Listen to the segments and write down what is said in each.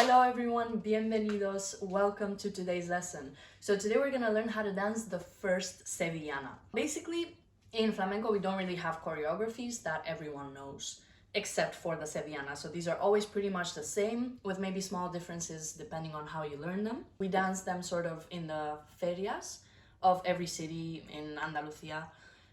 Hello everyone, bienvenidos, welcome to today's lesson. So today we're gonna learn how to dance the first sevillana. Basically, in flamenco we don't really have choreographies that everyone knows, except for the sevillana. So these are always pretty much the same, with maybe small differences depending on how you learn them. We dance them sort of in the ferias of every city in Andalusia.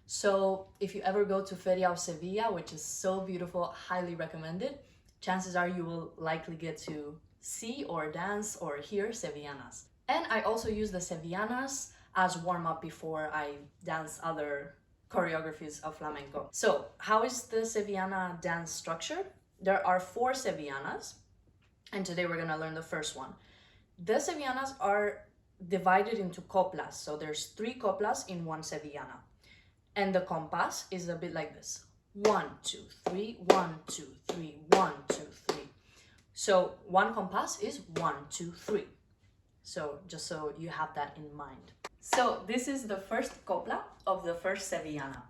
So if you ever go to Feria of Sevilla, which is so beautiful, highly recommended, chances are you will likely get to see or dance or hear sevillanas. And I also use the sevillanas as warm-up before I dance other choreographies of flamenco. So how is the sevillana dance structured? There are 4 sevillanas, and today we're gonna learn the first one. The sevillanas are divided into coplas, so there's 3 coplas in one sevillana. And the compás is a bit like this. 1, 2, 3, 1, 2, 3, 1, 2, 3. So one compás is 1, 2, 3. So just so you have that in mind. So this is the first copla of the first sevillana.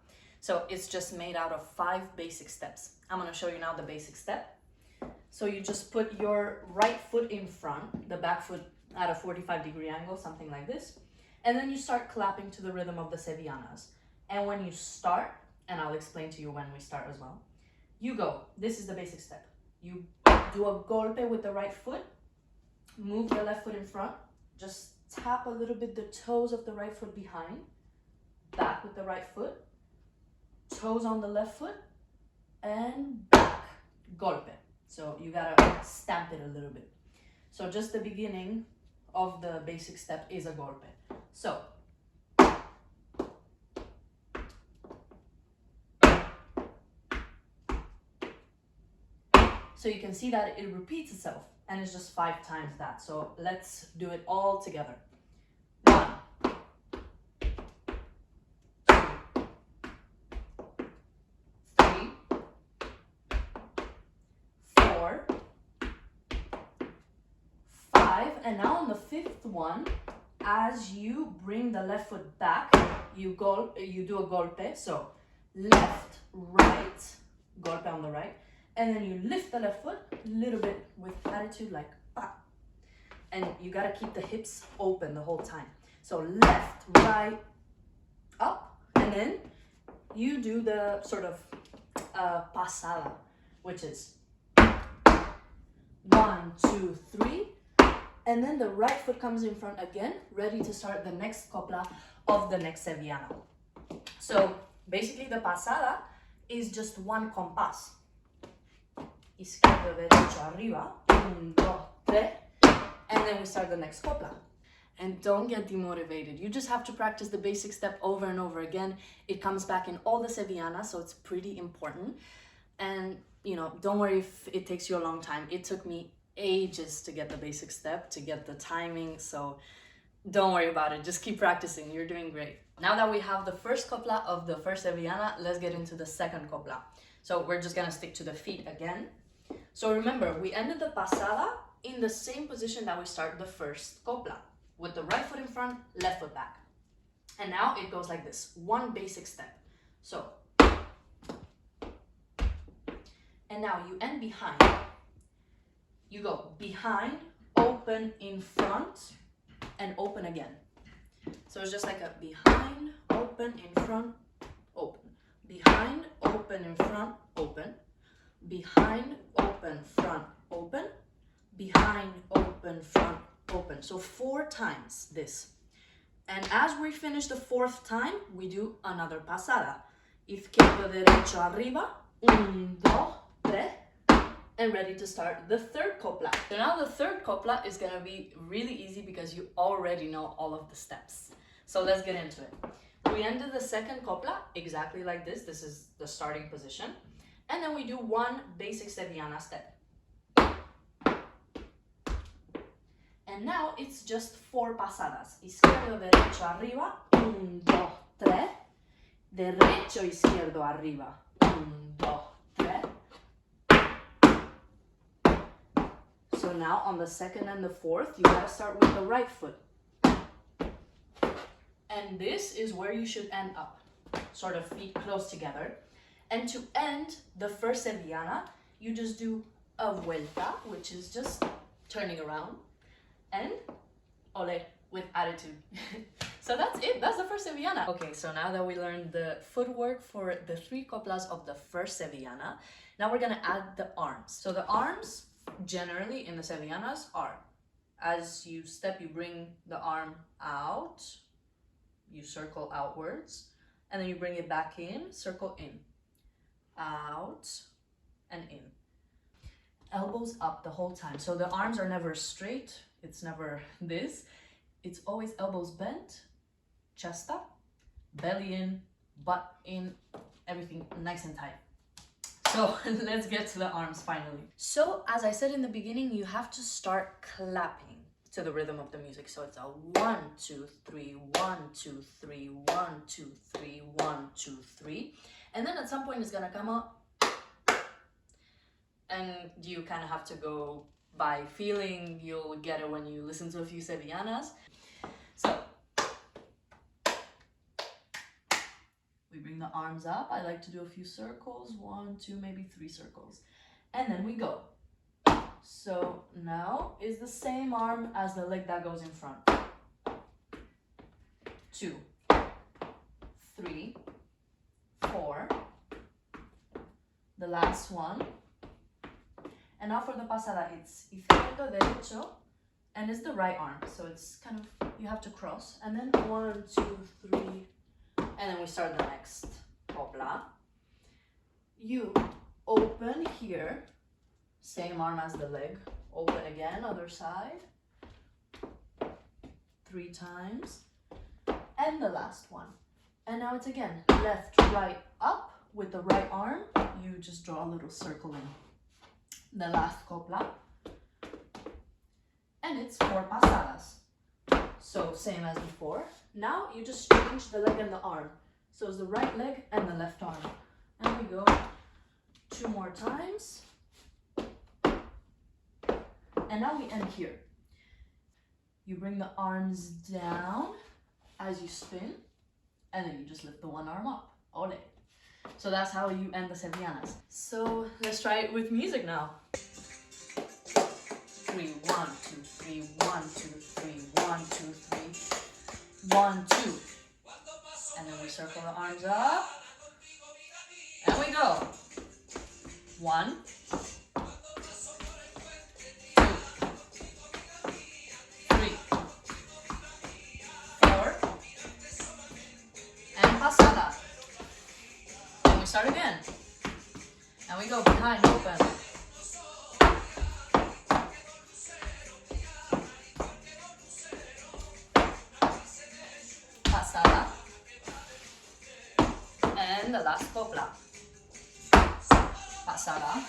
So it's just made out of 5 basic steps. I'm gonna show you now the basic step. So you just put your right foot in front, the back foot at a 45-degree angle, something like this. And then you start clapping to the rhythm of the sevillanas. And when you start, and I'll explain to you when we start as well, you go. This is the basic step. You do a golpe with the right foot, move the left foot in front, just tap a little bit the toes of the right foot behind, back with the right foot, toes on the left foot, and back, golpe. So you gotta stamp it a little bit. So just the beginning of the basic step is a golpe. So you can see that it repeats itself, and it's just 5 times that. So let's do it all together. 1, 2, 3, 4, 5, and now on the 5th one, as you bring the left foot back, you do a golpe. So left, right, golpe on the right. And then you lift the left foot a little bit with attitude, like bah. And you gotta keep the hips open the whole time. So left, right, up, and then you do the sort of pasada, which is 1, 2, 3, and then the right foot comes in front again, ready to start the next copla of the next sevillana. So basically the pasada is just one compás. Izquierdo, derecho, arriba, 1, 2, 3, and then we start the next copla. And don't get demotivated. You just have to practice the basic step over and over again. It comes back in all the sevillanas, so it's pretty important. And you know, don't worry if it takes you a long time. It took me ages to get the basic step, to get the timing, so don't worry about it. Just keep practicing. You're doing great. Now that we have the first copla of the first sevillana, let's get into the second copla. So we're just gonna stick to the feet again. So remember, we ended the pasada in the same position that we started the first copla, with the right foot in front, left foot back. And now it goes like this, one basic step. So, and now you end behind. You go behind, open in front, and open again. So it's just like a behind, open, in front, open. Behind, open, in front, open. Behind, open, front, open. Behind, open, front, open. So 4 times this. And as we finish the 4th time, we do another pasada. Izquierdo, derecho, arriba. 1, 2, 3. And ready to start the 3rd copla. So now the 3rd copla is gonna be really easy because you already know all of the steps. So let's get into it. We ended the 2nd copla exactly like this. This is the starting position. And then we do one basic sevillana step. And now it's just 4 pasadas. Izquierdo, derecho, arriba. 1, 2, 3. Derecho, izquierdo, arriba. 1, 2, 3. So now on the 2nd and the 4th, you gotta start with the right foot. And this is where you should end up. Sort of feet close together. And to end the first sevillana, you just do a vuelta, which is just turning around, and ole, with attitude. So that's it, that's the first sevillana. Okay, so now that we learned the footwork for the 3 coplas of the first sevillana, now we're gonna add the arms. So the arms, generally in the sevillanas, are, as you step, you bring the arm out, you circle outwards, and then you bring it back in, circle in, out, and in. Elbows up the whole time. So the arms are never straight, it's never this. It's always elbows bent, chest up, belly in, butt in, everything nice and tight. So let's get to the arms finally. So as I said in the beginning, you have to start clapping to the rhythm of the music. So it's a 1, 2, 3, 1, 2, 3, 1, 2, 3, 1, 2, 3. And then at some point it's gonna come up, and you kind of have to go by feeling. You'll get it when you listen to a few sevillanas. So we bring the arms up. I like to do a few circles, 1, 2, maybe 3 circles, and then we go. So now is the same arm as the leg that goes in front. 2, 3, 4, the last one. And now for the pasada, it's izquierdo, derecho, and it's the right arm. So it's kind of, you have to cross. And then 1, 2, 3, and then we start the next copla. You open here, same arm as the leg. Open again, other side. 3 times. And the last one. And now it's again, left, right, up with the right arm. You just draw a little circle in. The last copla, and it's 4 pasadas. So same as before. Now you just change the leg and the arm. So it's the right leg and the left arm. And we go 2 more times. And now we end here. You bring the arms down as you spin, and then you just lift the one arm up. Ole. So that's how you end the sevillanas. So let's try it with music now. 3, 1, 2, 3, 1, 2, 3, 1, 2, 3, 1, 2. And then we circle the arms up. And we go. 1, 2, 3, 4, and pasada. Start again, and we go behind, open, pasada, and the last copla, pasada,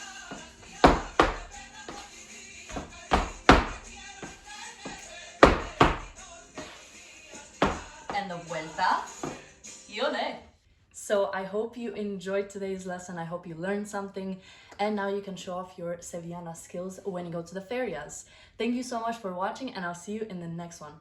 and the vuelta, y ole. So I hope you enjoyed today's lesson. I hope you learned something, and now you can show off your sevillana skills when you go to the ferias. Thank you so much for watching, and I'll see you in the next one.